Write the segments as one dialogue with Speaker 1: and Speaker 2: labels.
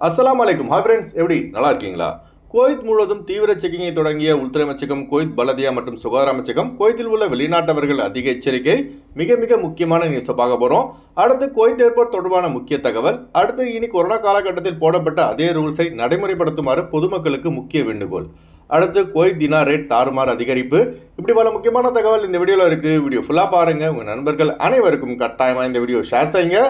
Speaker 1: அஸ்ஸலாமு அலைக்கும். Hi friends, எப்படி நல்லா இருக்கீங்களா? குவைத் முழுவதும் தீவிர செக்கிங்கை தொடங்கிய உள்துறை அமைச்சகம், குவைத் பலதியா மற்றும் சுகாதார அமைச்சகம், குவைத்தில் உள்ள வெளிநாட்டவர்கள் அதிக எச்சரிக்கை. மிக முக்கியமான நியூஸை பார்க்க போகிறோம். அடுத்து குவைத் ஏர்போர்ட் தொடர்பான முக்கிய தகவல். அடுத்து இனி கொரோனா காலகட்டத்தில் போடப்பட்ட அதே ரூல்ஸை நடைமுறைப்படுத்துமாறு பொதுமக்களுக்கு முக்கிய வேண்டுகோள். அடுத்து குவைத் தினார் ரேட் தாறுமாறு அதிகரிப்பு. இப்படி பல முக்கியமான தகவல் இந்த வீடியோவில் இருக்குது. வீடியோ ஃபுல்லாக பாருங்கள். உங்கள் நண்பர்கள் அனைவருக்கும் கட்டாயமாக இந்த வீடியோ ஷேர் செய்யுங்க.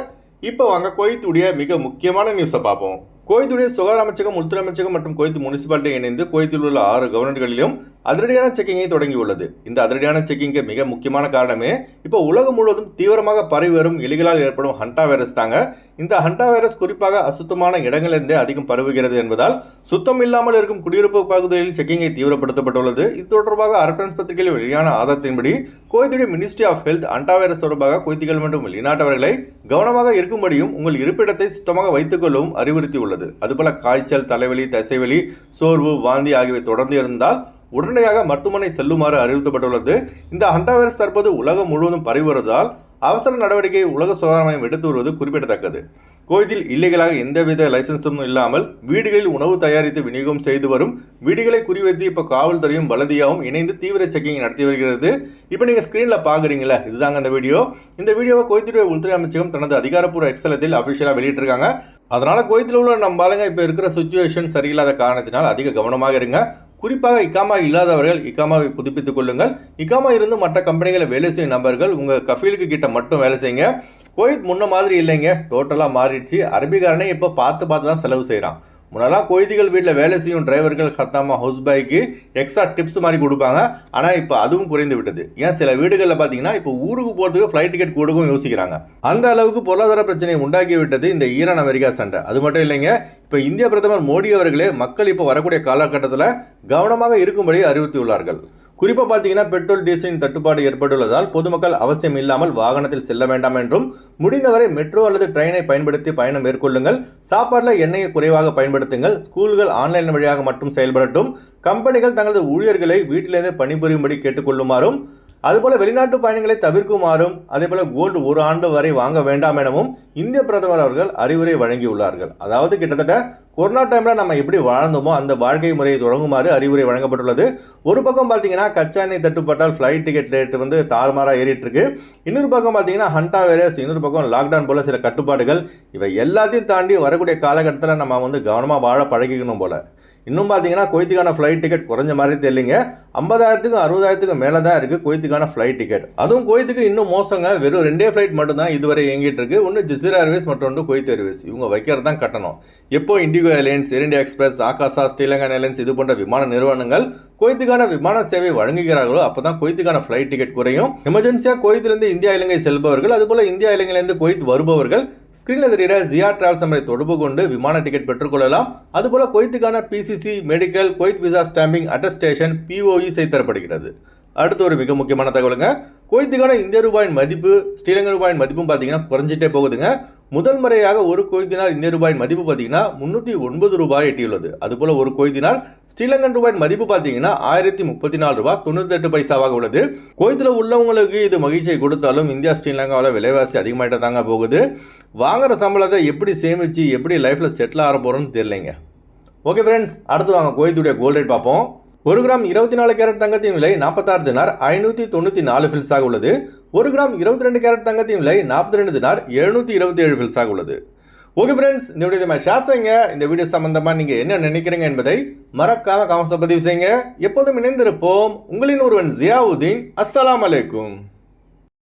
Speaker 1: இப்போ வாங்க குவைத்துடைய மிக முக்கியமான நியூஸை பார்ப்போம். குவைத்துடைய சுகாதார அமைச்சகம், உள்துறை அமைச்சகம் மற்றும் குவைத் முனிசிபாலிட்டி இணைந்து குவைத்தில் உள்ள 6 கவர்னர்களிலும் அதிரடியான செக்கிங்கை தொடங்கியுள்ளது. இந்த அதிரடியான செக்கிங்கு மிக முக்கியமான காரணமே இப்போ உலகம் முழுவதும் தீவிரமாக பரவி வரும் எலிகளால் ஏற்படும் ஹண்டா வைரஸ் தாங்க. இந்த ஹண்டா வைரஸ் குறிப்பாக அசுத்தமான இடங்களிலிருந்தே அதிகம் பரவுகிறது என்பதால் சுத்தம் இல்லாமல் இருக்கும் குடியிருப்பு பகுதிகளில் செக்கிங்கை தீவிரப்படுத்தப்பட்டுள்ளது. இது தொடர்பாக அரபன்ஸ் பத்திரிகையில் வெளியான ஆதாரத்தின்படி குவைத்துடைய ministry of health hanta virus தொடர்பாக குவைத்திகள் மற்றும் வெளிநாட்டவர்களை கவனமாக இருக்கும்படியும் உங்கள் இருப்பிடத்தை சுத்தமாக வைத்துக் கொள்ளவும் அறிவுறுத்தியுள்ளது. அதுபோல காய்ச்சல், தலைவலி, தசைவலி, சோர்வு, வாந்தி ஆகியவை தொடர்ந்து இருந்தால் உடனடியாக மருத்துவமனை செல்லுமாறு அறிவுறுத்தப்பட்டுள்ளது. இந்த ஹண்டா வைரஸ் தற்போது உலகம் முழுவதும் பரவி வருவதால் அவசர நடவடிக்கை உலக சுகாதார மையம் எடுத்து வருவது குறிப்பிடத்தக்கது. கோவித்தில் இல்லீகலாக எந்தவித லைசன்ஸும் இல்லாமல் வீடுகளில் உணவு தயாரித்து விநியோகம் செய்து வரும் வீடுகளை குறிவைத்து இப்போ காவல்துறையும் பலதியாவும் இணைந்து தீவிர செக்கிங் நடத்தி வருகிறது. இப்போ நீங்கள் ஸ்க்ரீனில் பார்க்குறீங்களா, இதுதாங்க அந்த வீடியோ. இந்த வீடியோவை குவைத்துடைய உள்துறை அமைச்சகம் தனது அதிகாரப்பூர்வ எக்ஸலத்தில் அஃபிஷியலாக வெளியிட்டிருக்காங்க. அதனால் குவைத்தில் உள்ள நம்ம ஆளுங்க இப்போ இருக்கிற சுச்சுவேஷன் சரியில்லாத காரணத்தினால் அதிக கவனமாக இருங்க. குறிப்பாக இக்காமா இல்லாதவர்கள் இக்காமாவை புதுப்பித்துக் கொள்ளுங்கள். இக்காமா இருந்து மற்ற கம்பெனிகளை வேலை செய்யும் நபர்கள் உங்கள் கஃபீலுக்கு கிட்ட மட்டும் வேலை செய்யுங்க. குவைத் முன்ன மாதிரி இல்லைங்க, டோட்டலாக மாறிடுச்சு. அரபிக்காரனே இப்போ பார்த்து தான் செலவு செய்கிறான். முன்னெல்லாம் குவைத்திகள் வீட்டில் வேலை செய்யும் டிரைவர்கள் சத்தாமா ஹவுஸ் பாய்க்கு எக்ஸ்ட்ரா டிப்ஸ் மாதிரி கொடுப்பாங்க. ஆனால் இப்போ அதுவும் குறைந்து விட்டது. ஏன் சில வீடுகளில் பார்த்தீங்கன்னா இப்போ ஊருக்கு போகிறதுக்கு ஃப்ளைட் டிக்கெட் கொடுக்கவும் யோசிக்கிறாங்க. அந்த அளவுக்கு பொருளாதார பிரச்சனையை உண்டாக்கி விட்டது இந்த ஈரான் அமெரிக்கா சண்டை. அது மட்டும் இல்லைங்க, இப்போ இந்திய பிரதமர் மோடி அவர்களே மக்கள் இப்போ வரக்கூடிய காலகட்டத்தில் கவனமாக இருக்கும்படி அறிவுறுத்தியுள்ளார்கள். குறிப்பாக பார்த்தீங்கன்னா பெட்ரோல் டீசலின் தட்டுப்பாடு ஏற்பட்டுள்ளதால் பொதுமக்கள் அவசியம் இல்லாமல் வாகனத்தில் செல்ல வேண்டாம் என்றும், முடிந்தவரை மெட்ரோ அல்லது ட்ரெயினை பயன்படுத்தி பயணம் மேற்கொள்ளுங்கள். சாப்பாட்டில் எண்ணெயை குறைவாக பயன்படுத்துங்கள். ஸ்கூல்கள் ஆன்லைன் வழியாக மட்டும் செயல்படட்டும். கம்பெனிகள் தங்களது ஊழியர்களை வீட்டிலிருந்து பணிபுரியும்படி கேட்டுக்கொள்ளுமாறும், அதுபோல வெளிநாட்டு பயணங்களை தவிர்க்குமாறும், அதேபோல கோல்டு 1 ஆண்டு வரை வாங்க வேண்டாம் எனவும் இந்திய பிரதமர் அவர்கள் அறிவுரை வழங்கியுள்ளார்கள். அதாவது கிட்டத்தட்ட கொரோனா டைமில் நம்ம எப்படி வாழ்ந்தோமோ அந்த வாழ்க்கை முறையை தொடங்குமாறு அறிவுரை வழங்கப்பட்டுள்ளது. ஒரு பக்கம் பார்த்தீங்கன்னா கச்சா எண்ணெய் தட்டுப்பட்டால் ஃப்ளைட் டிக்கெட் ரேட்டு தாறுமாறாக ஏறிட்டு இருக்கு. இன்னொரு பக்கம் பார்த்தீங்கன்னா ஹண்டா வைரஸ், இன்னொரு பக்கம் லாக்டவுன் போல சில கட்டுப்பாடுகள், இவை எல்லாத்தையும் தாண்டி வரக்கூடிய காலகட்டத்தில் நம்ம கவனமாக வாழ பழகிக்கணும் போல. இன்னும் பார்த்தீங்கன்னா குவைத்துக்கான ஃப்ளைட் டிக்கெட் குறைஞ்ச மாதிரி தெரியலைங்க. 50,000க்கும் 60,000க்கும் மேலே தான் இருக்குது குவைத்துக்கான ஃப்ளைட் டிக்கெட். அதுவும் குவைத்துக்கு இன்னும் மோசங்க, வெறும் 2 ஃப்ளைட் மட்டும்தான் இதுவரை இயங்கிட்டு இருக்கு. ஒன்று ஜிசிரா ஏர்வேஸ், மற்றொன்று குவைத் ஏர்வேஸ். இவங்க வைக்கிறது தான் கட்டணம். எப்போ இண்டிகோ ஏர்லைன்ஸ், ஏர் இந்தியா எக்ஸ்பிரஸ், ஆகாசா, ஸ்ரீலங்கன் ஏர்லைன்ஸ் இது போன்ற விமான நிறுவனங்கள் குவைத்துக்கான விமான சேவை வழங்குகிறார்களோ அப்போ தான் குவைத்துக்கான ஃப்ளைட் டிக்கெட் குறையும். எமர்ஜென்சியாக குவைத்திலிருந்து இந்தியா இலங்கை செல்பவர்கள், அதுபோல இந்தியா இலங்கையிலிருந்து குவைத் வருபவர்கள் ஸ்கிரீனில் தெரிகிற ஜியா டிராவல்ஸ் நம்பரை தொடர்பு கொண்டு விமான டிக்கெட் பெற்றுக்கொள்ளலாம். அதுபோல குவைத்துக்கான PCC, medical, Kuwait visa stamping, attestation, POE செய்து தரப்படுகிறது. அடுத்து ஒரு மிக முக்கியமான தகவலுங்க, குவைத்துக்கான இந்திய ரூபாயின் மதிப்பு ஸ்ரீலங்கன் ரூபாயின் மதிப்பும் பார்த்தீங்கன்னா குறைஞ்சிட்டே போகுதுங்க. முதல் முறையாக ஒரு குவைத் தினார் இந்திய ரூபாயின் மதிப்பு பார்த்தீங்கன்னா 309 ரூபாய் எட்டியுள்ளது. அதுபோல ஒரு குவைத் தினார் ஸ்ரீலங்கன் ரூபாயின் மதிப்பு பார்த்தீங்கன்னா 1034 ரூபாய் 98 பைசாவாக உள்ளது. குவைத்தில் உள்ளவங்களுக்கு இது மகிழ்ச்சியை கொடுத்தாலும் இந்தியா ஸ்ரீலங்காவில் விலைவாசி அதிகமாகிட்ட தாங்க போகுது. வாங்குற சம்பளத்தை எப்படி சேமித்து எப்படி லைஃப்பில் செட்டில் ஆக போகிறோன்னு தெரியலைங்க. ஓகே ஃப்ரெண்ட்ஸ், அடுத்து வாங்க குவைத்துடைய கோல்ட் ரேட் பார்ப்போம். 1 கிராம் 24 கேரட் தங்கத்தின் விலை 46 தினார் 594 ஃபில்ஸாக உள்ளது. 1 கிராம் 22 கேரட் தங்கத்தின் விலை 42 தினார் 727 ஃபில்ஸாக உள்ளது. ஓகே ஃப்ரெண்ட்ஸ், இந்த வீடியோ ஷேர் செய்யுங்க. இந்த வீடியோ சம்பந்தமாக நீங்கள் என்ன நினைக்கிறீங்க என்பதை மறக்காம கமெண்ட்ஸில் பதிவு செய்யுங்க. எப்போதும் இணைந்திருப்போம். உங்களின் ஒருவன் ஜியாவுதீன். அஸ்ஸலாமு அலைக்கும்.